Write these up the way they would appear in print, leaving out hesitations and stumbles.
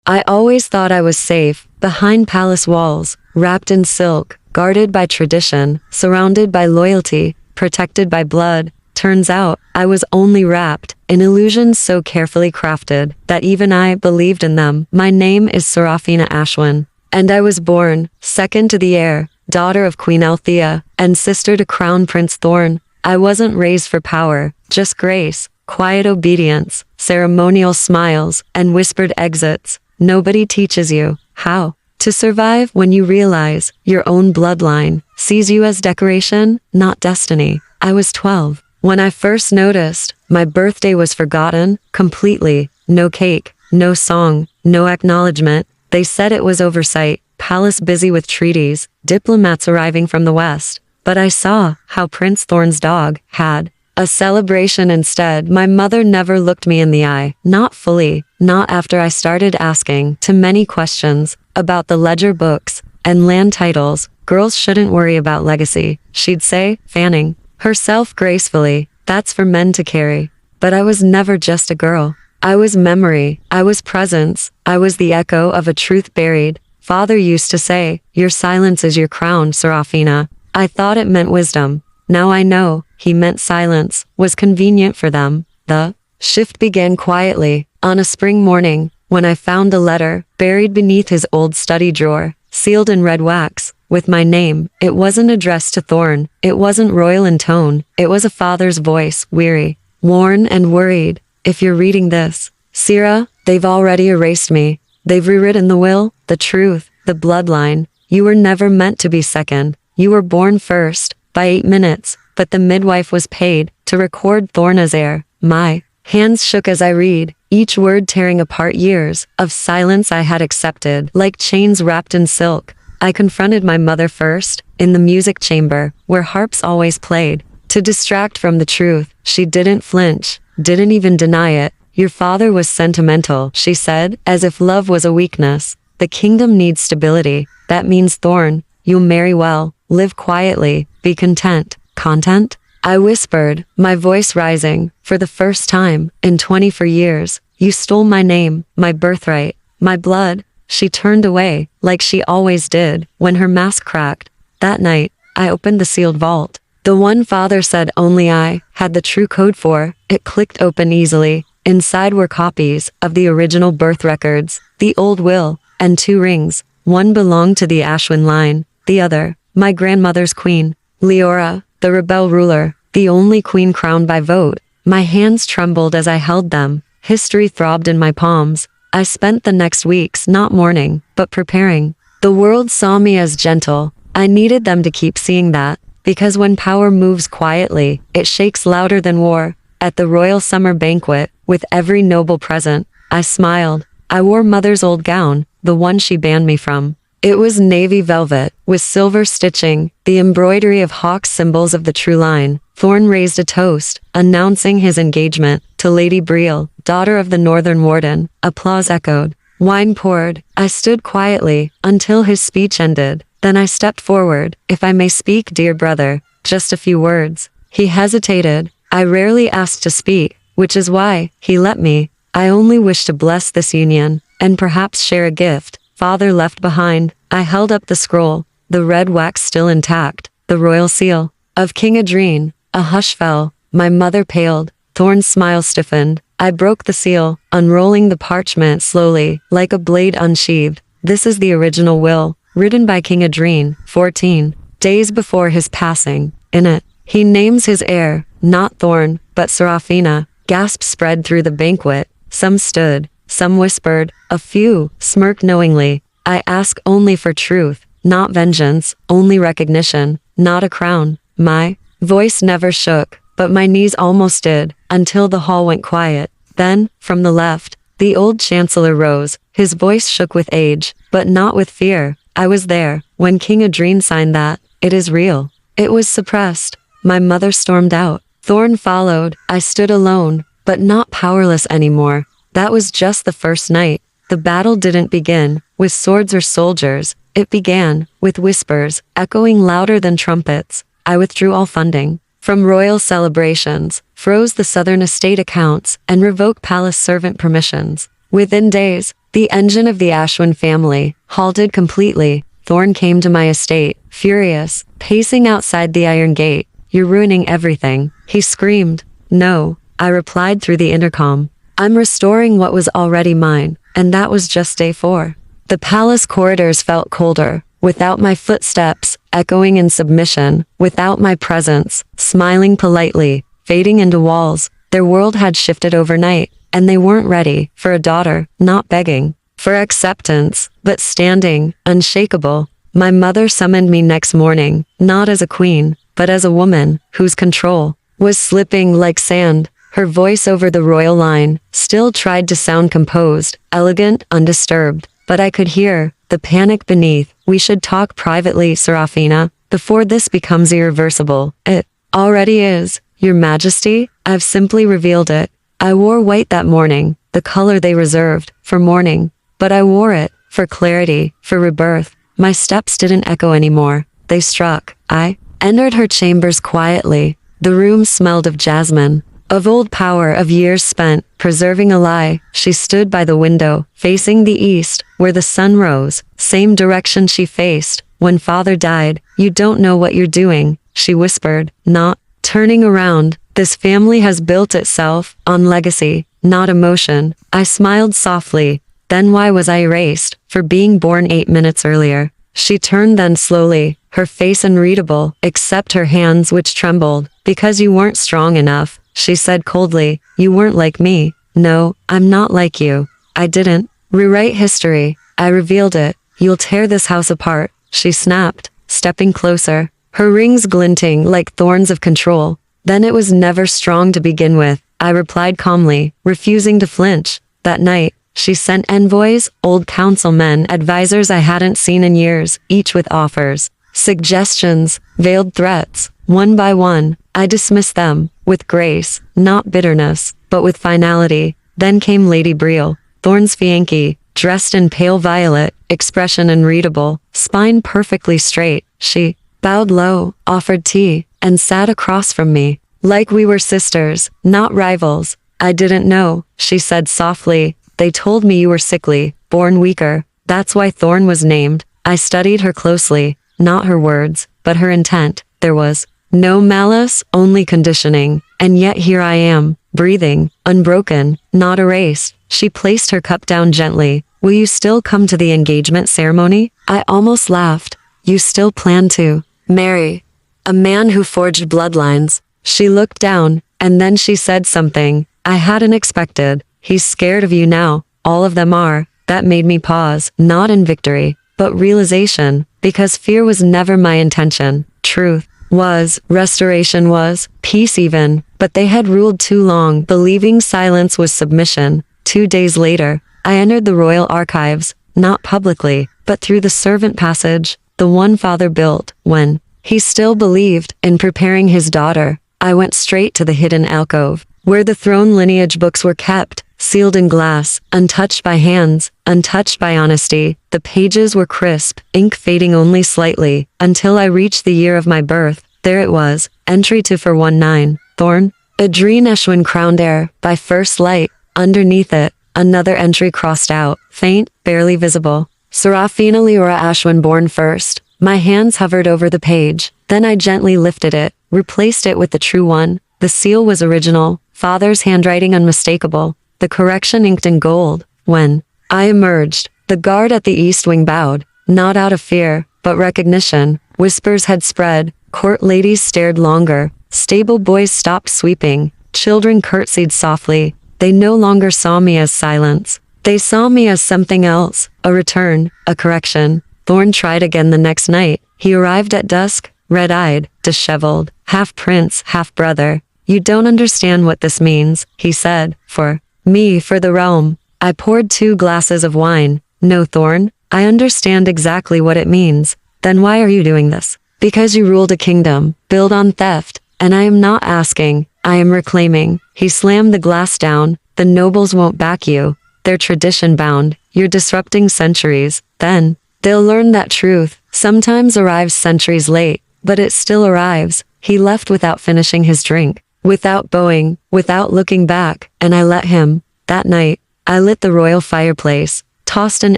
I always thought I was safe, behind palace walls, wrapped in silk, guarded by tradition, surrounded by loyalty, protected by blood. Turns out, I was only wrapped in illusions so carefully crafted that even I believed in them. My name is Seraphina Ashwynn, and I was born, second to the heir, daughter of Queen Althea, and sister to Crown Prince Thorn. I wasn't raised for power, just grace, quiet obedience, ceremonial smiles, and whispered exits. Nobody teaches you how to survive when you realize your own bloodline sees you as decoration, not destiny. I was 12 when I first noticed my birthday was forgotten completely. No cake, no song, no acknowledgement. They said it was oversight, palace busy with treaties, diplomats arriving from the west. But I saw how Prince Thorn's dog had a celebration instead. My mother never looked me in the eye, not fully, not after I started asking too many questions about the ledger books and land titles. Girls shouldn't worry about legacy, she'd say, fanning herself gracefully. That's for men to carry. But I was never just a girl. I was memory, I was presence, I was the echo of a truth buried. Father used to say, your silence is your crown, Seraphina. I thought it meant wisdom. Now I know, he meant silence was convenient for them. The shift began quietly, on a spring morning, when I found a letter buried beneath his old study drawer, sealed in red wax, with my name. It wasn't addressed to Thorn, it wasn't royal in tone, it was a father's voice, weary, worn and worried. If you're reading this, Sera, they've already erased me. They've rewritten the will, the truth, the bloodline. You were never meant to be second. You were born first, by 8 minutes, but the midwife was paid to record Thorn as heir. My hands shook as I read, each word tearing apart years of silence I had accepted, like chains wrapped in silk. I confronted my mother first, in the music chamber, where harps always played. To distract from the truth, she didn't flinch, didn't even deny it. Your father was sentimental, she said, as if love was a weakness. The kingdom needs stability. That means Thorn, you'll marry well, live quietly, be content. Content? I whispered, my voice rising. For the first time in 24 years, you stole my name, my birthright, my blood. She turned away, like she always did, when her mask cracked. That night, I opened the sealed vault. The one father said only I had the true code for. It clicked open easily. Inside were copies of the original birth records, the old will, and 2 rings. One belonged to the Ashwynn line, the other, my grandmother's queen, Leora, the rebel ruler, the only queen crowned by vote. My hands trembled as I held them. History throbbed in my palms. I spent the next weeks not mourning, but preparing. The world saw me as gentle. I needed them to keep seeing that, because when power moves quietly, it shakes louder than war. At the royal summer banquet, with every noble present, I smiled. I wore mother's old gown, the one she banned me from. It was navy velvet, with silver stitching, the embroidery of hawks, symbols of the true line. Thorn raised a toast, announcing his engagement to Lady Betrayal, daughter of the Northern Warden. Applause echoed. Wine poured. I stood quietly until his speech ended. Then I stepped forward. If I may speak, dear brother, just a few words. He hesitated. I rarely asked to speak, which is why he let me. I only wish to bless this union, and perhaps share a gift Father left behind. I held up the scroll, the red wax still intact, the royal seal of King Adrien. A hush fell. My mother paled. Thorn's smile stiffened. I broke the seal, unrolling the parchment slowly, like a blade unsheathed. This is the original will, written by King Adrien, 14 days before his passing. In it, he names his heir, not Thorn, but Seraphina. Gasps spread through the banquet. Some stood, some whispered, a few smirked knowingly. I ask only for truth, not vengeance, only recognition, not a crown. My voice never shook, but my knees almost did, until the hall went quiet. Then, from the left, the old chancellor rose. His voice shook with age, but not with fear. I was there, when King Adrien signed that. It is real. It was suppressed. My mother stormed out. Thorn followed. I stood alone, but not powerless anymore. That was just the first night. The battle didn't begin with swords or soldiers. It began with whispers, echoing louder than trumpets. I withdrew all funding from royal celebrations, froze the southern estate accounts, and revoked palace servant permissions. Within days, The engine of the Ashwynn family halted completely. Thorn came to my estate, furious, pacing outside the iron gate. "You're ruining everything," he screamed. "No," I replied through the intercom. "I'm restoring what was already mine, and that was just day 4. The palace corridors felt colder, without my footsteps, echoing in submission, without my presence, smiling politely, fading into walls. Their world had shifted overnight, and they weren't ready for a daughter, not begging for acceptance, but standing, unshakable. My mother summoned me next morning, not as a queen, but as a woman whose control was slipping like sand. Her voice over the royal line still tried to sound composed, elegant, undisturbed, but I could hear the panic beneath. "We should talk privately, Seraphina, before this becomes irreversible." "It already is, Your Majesty. I've simply revealed it. I wore white that morning, the color they reserved for mourning, but I wore it for clarity, for rebirth." My steps didn't echo anymore. They struck. I entered her chambers quietly. The room smelled of jasmine, of old power, of years spent preserving a lie. She stood by the window, facing the east, where the sun rose, same direction she faced when father died. "You don't know what you're doing," she whispered, not turning around. "This family has built itself on legacy, not emotion." I smiled softly. Then why was I erased for being born 8 minutes earlier? She turned then slowly, her face unreadable, except her hands which trembled. "Because you weren't strong enough," she said coldly. "You weren't like me." "No, I'm not like you. I didn't rewrite history. I revealed it. You'll tear this house apart," she snapped, stepping closer, her rings glinting like thorns of control. "Then it was never strong to begin with," I replied calmly, refusing to flinch. That night, she sent envoys, old councilmen, advisors I hadn't seen in years, each with offers, suggestions, veiled threats. One by one, I dismissed them, with grace, not bitterness, but with finality. Then came Lady Brielle, Thorn's fiancée, dressed in pale violet, expression unreadable, spine perfectly straight. She bowed low, offered tea, and sat across from me, like we were sisters, not rivals. "I didn't know," she said softly. "They told me you were sickly, born weaker. That's why Thorn was named." I studied her closely, not her words, but her intent. There was no malice, only conditioning. And yet here I am, breathing, unbroken, not erased. She placed her cup down gently. "Will you still come to the engagement ceremony?" I almost laughed. "You still plan to marry a man who forged bloodlines?" She looked down, and then she said something I hadn't expected. "He's scared of you now. All of them are." That made me pause, not in victory, but realization, because fear was never my intention. Truth was, restoration was, peace even, but they had ruled too long, believing silence was submission. 2 days later, I entered the royal archives, not publicly, but through the servant passage, the one father built, when he still believed in preparing his daughter. I went straight to the hidden alcove, where the throne lineage books were kept, sealed in glass, untouched by hands, untouched by honesty. The pages were crisp, ink fading only slightly, until I reached the year of my birth. There it was, entry 2-419, Thorn, Seraphina Ashwynn, crowned heir, by first light. Underneath it, another entry crossed out, faint, barely visible. Seraphina Ashwynn, born first. My hands hovered over the page. Then I gently lifted it, replaced it with the true one. The seal was original, father's handwriting unmistakable, the correction inked in gold. When I emerged, the guard at the east wing bowed, not out of fear, but recognition. Whispers had spread, court ladies stared longer, stable boys stopped sweeping, children curtsied softly. They no longer saw me as silence. They saw me as something else, a return, a correction. Thorn tried again the next night. He arrived at dusk, red-eyed, disheveled, half prince, half brother. "You don't understand what this means," he said. "For me, for the realm." I poured 2 glasses of wine. "No, Thorn, I understand exactly what it means." "Then why are you doing this?" "Because you ruled a kingdom, built on theft, and I am not asking, I am reclaiming." He slammed the glass down. "The nobles won't back you. They're tradition bound. You're disrupting centuries. Then they'll learn that truth sometimes arrives centuries late, but it still arrives." He left without finishing his drink, without bowing, without looking back, and I let him. That night, I lit the royal fireplace, tossed in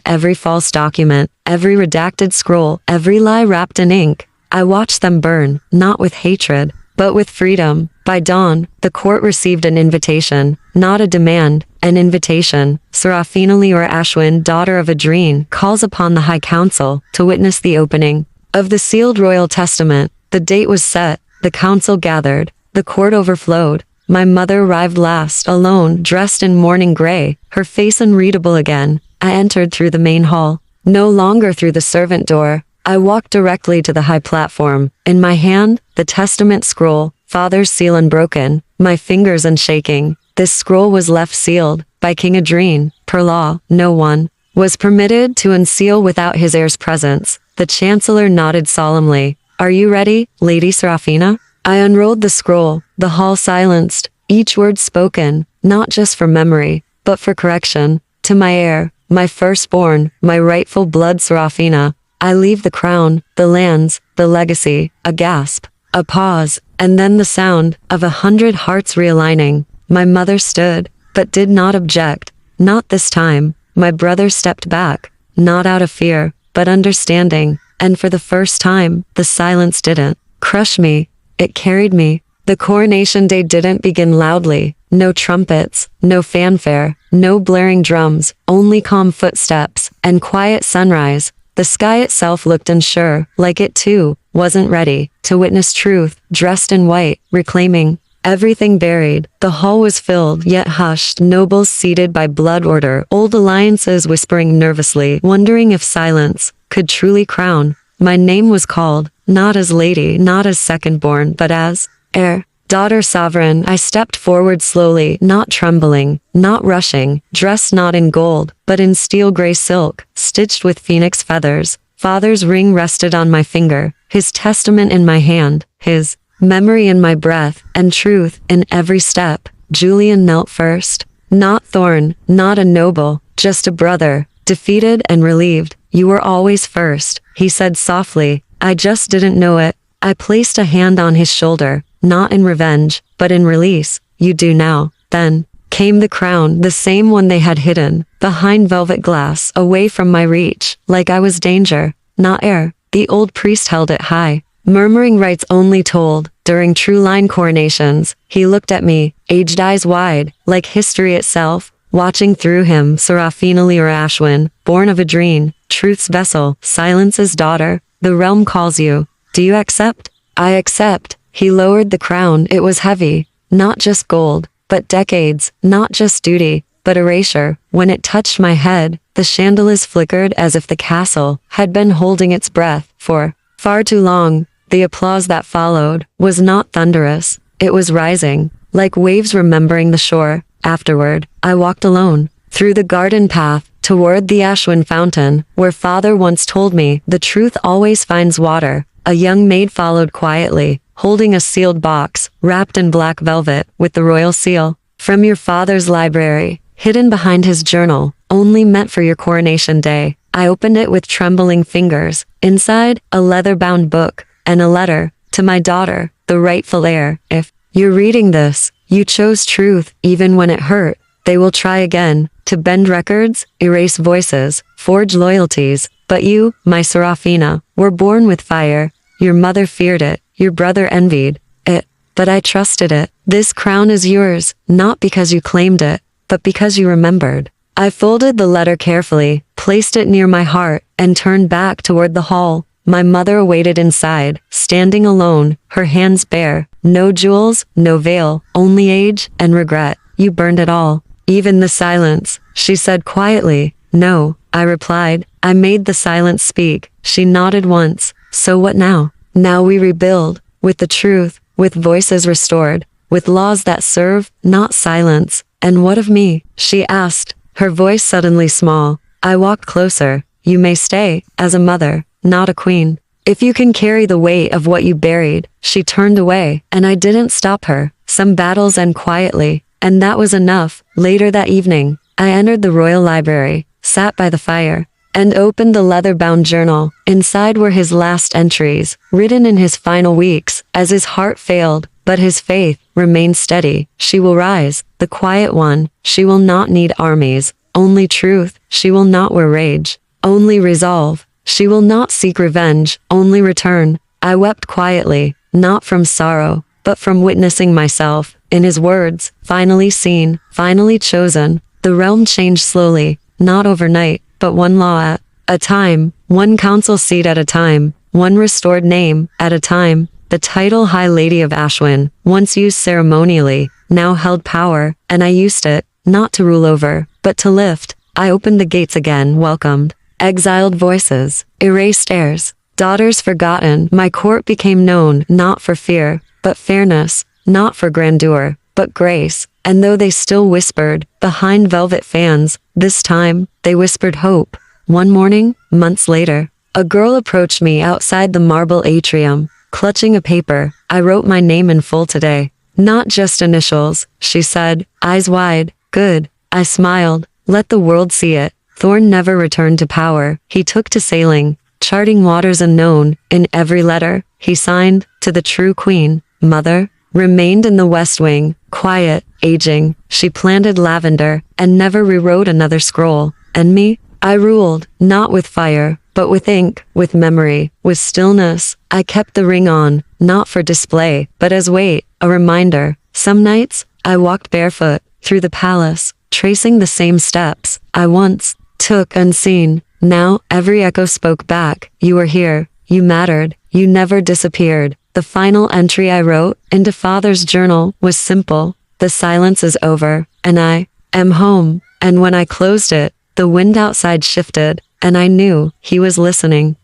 every false document, every redacted scroll, every lie wrapped in ink. I watched them burn, not with hatred, but with freedom. By dawn, the court received an invitation, not a demand, an invitation. Seraphina Ashwynn, daughter of Adrien, calls upon the High Council to witness the opening of the sealed royal testament. The date was set, the council gathered, the court overflowed. My mother arrived last, alone, dressed in mourning gray, her face unreadable again. I entered through the main hall, no longer through the servant door. I walked directly to the high platform. In my hand, the testament scroll, father's seal unbroken, my fingers unshaking. This scroll was left sealed by King Adrien. Per law, no one was permitted to unseal without his heir's presence. The chancellor nodded solemnly. Are you ready, Lady Seraphina? I unrolled the scroll, the hall silenced, each word spoken, not just for memory, but for correction. To my heir, my firstborn, my rightful blood Seraphina, I leave the crown, the lands, the legacy. A gasp, a pause, and then the sound of 100 hearts realigning. My mother stood, but did not object. Not this time. My brother stepped back, not out of fear, but understanding, and for the first time, the silence didn't crush me. It carried me. The coronation day didn't begin loudly. No trumpets, no fanfare, no blaring drums, only calm footsteps and quiet sunrise. The sky itself looked unsure, like it too wasn't ready to witness truth, dressed in white, reclaiming everything buried. The hall was filled, yet hushed, nobles seated by blood order, old alliances whispering nervously, wondering if silence could truly crown. My name was called, not as lady, not as second-born, but as heir, daughter sovereign. I stepped forward slowly, not trembling, not rushing, dressed not in gold, but in steel gray silk, stitched with phoenix feathers. Father's ring rested on my finger, his testament in my hand, his memory in my breath, and truth in every step. Julian knelt first. Not Thorn, not a noble, just a brother, defeated and relieved. You were always first, he said softly. I just didn't know it. I placed a hand on his shoulder, not in revenge, but in release. You do now. Then came the crown, the same one they had hidden, behind velvet glass, away from my reach, like I was danger, not heir. The old priest held it high, murmuring rites only told during true line coronations. He looked at me, aged eyes wide, like history itself, watching through him. Seraphina Ashwynn, born of Adrien, truth's vessel, silence's daughter. The realm calls you. Do you accept? I accept. He lowered the crown. It was heavy, not just gold, but decades, not just duty, but erasure. When it touched my head, the chandeliers flickered as if the castle had been holding its breath for far too long. The applause that followed was not thunderous. It was rising, like waves remembering the shore. Afterward, I walked alone, through the garden path, toward the Ashwynn fountain, where father once told me, the truth always finds water. A young maid followed quietly, holding a sealed box, wrapped in black velvet, with the royal seal. From your father's library, hidden behind his journal, only meant for your coronation day. I opened it with trembling fingers. Inside, a leather-bound book, and a letter, to my daughter, the rightful heir. If you're reading this, you chose truth, even when it hurt. They will try again, to bend records, erase voices, forge loyalties. But you, my Seraphina, were born with fire. Your mother feared it, your brother envied it, but I trusted it. This crown is yours, not because you claimed it, but because you remembered. I folded the letter carefully, placed it near my heart, and turned back toward the hall. My mother awaited inside, standing alone, her hands bare. No jewels, no veil, only age and regret. You burned it all. Even the silence, she said quietly. No, I replied. I made the silence speak. She nodded once. So what now? Now we rebuild, with the truth, with voices restored, with laws that serve, not silence. And what of me? She asked, her voice suddenly small. I walked closer. You may stay, as a mother, not a queen. If you can carry the weight of what you buried. She turned away, and I didn't stop her. Some battles end quietly, and that was enough. Later that evening, I entered the royal library, sat by the fire, and opened the leather-bound journal. Inside were his last entries, written in his final weeks, as his heart failed, but his faith remained steady. She will rise, the quiet one. She will not need armies, only truth, she will not wear rage. Only resolve, she will not seek revenge, only return. I wept quietly, not from sorrow, but from witnessing myself, in his words, finally seen, finally chosen. The realm changed slowly, not overnight, but one law at a time, one council seat at a time, one restored name at a time. The title High Lady of Ashwynn, once used ceremonially, now held power, and I used it, not to rule over, but to lift. I opened the gates again, welcomed exiled voices, erased heirs, daughters forgotten. My court became known, not for fear, but fairness, not for grandeur, but grace. And though they still whispered, behind velvet fans, this time, they whispered hope. One morning, months later, a girl approached me outside the marble atrium, clutching a paper. I wrote my name in full today. Not just initials, she said, eyes wide. Good. I smiled. Let the world see it. Thorn never returned to power. He took to sailing, charting waters unknown. In every letter, he signed, to the true queen, mother, remained in the West Wing, quiet, aging. She planted lavender, and never rewrote another scroll. And me? I ruled, not with fire, but with ink, with memory, with stillness. I kept the ring on, not for display, but as weight, a reminder. Some nights, I walked barefoot, through the palace, tracing the same steps I once took unseen. Now, every echo spoke back. You were here, you mattered, you never disappeared. The final entry I wrote into Father's journal was simple. The silence is over, and I am home. And when I closed it, the wind outside shifted, and I knew he was listening.